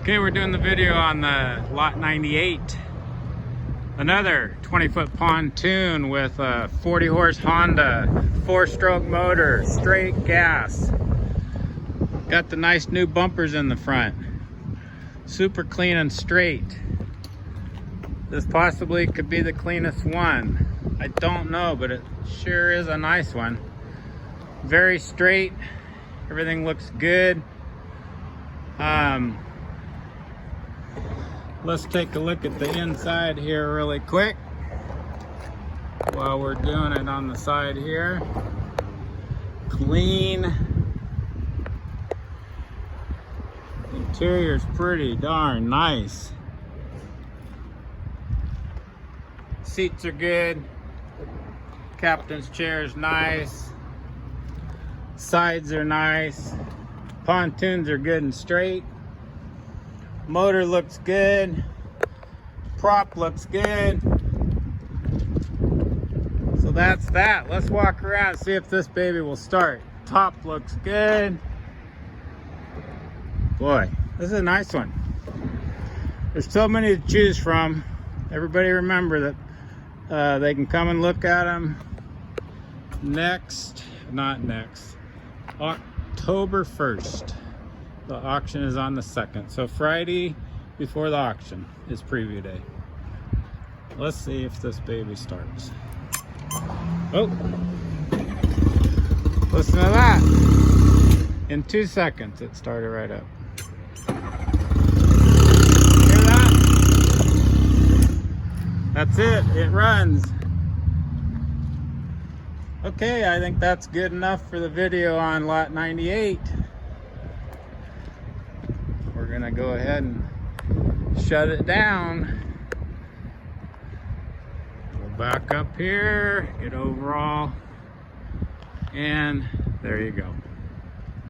Okay, we're doing the video on the Lot 98. Another 20-foot pontoon with a 40-horse Honda, 4-stroke motor, straight gas. Got the nice new bumpers in the front. Super clean and straight. This possibly could be the cleanest one. I don't know, but it sure is a nice one. Very straight. Everything looks good. Let's take a look at the inside here really quick while we're doing it on the side here. Clean. Interior's pretty darn nice. Seats are good. Captain's chair is nice. Sides are nice. Pontoons are good and straight. Motor looks good. Prop looks good. So that's that. Let's walk around and see if this baby will start. Top looks good. Boy, this is a nice one. There's so many to choose from. Everybody remember that they can come and look at them October 1st. The auction is on the 2nd. So Friday before the auction is preview day. Let's see if this baby starts. Oh, listen to that. In 2 seconds, it started right up. Hear that? That's it, it runs. Okay, I think that's good enough for the video on Lot 98. We're gonna go ahead and shut it down. Go back up here, get overall, and there you go.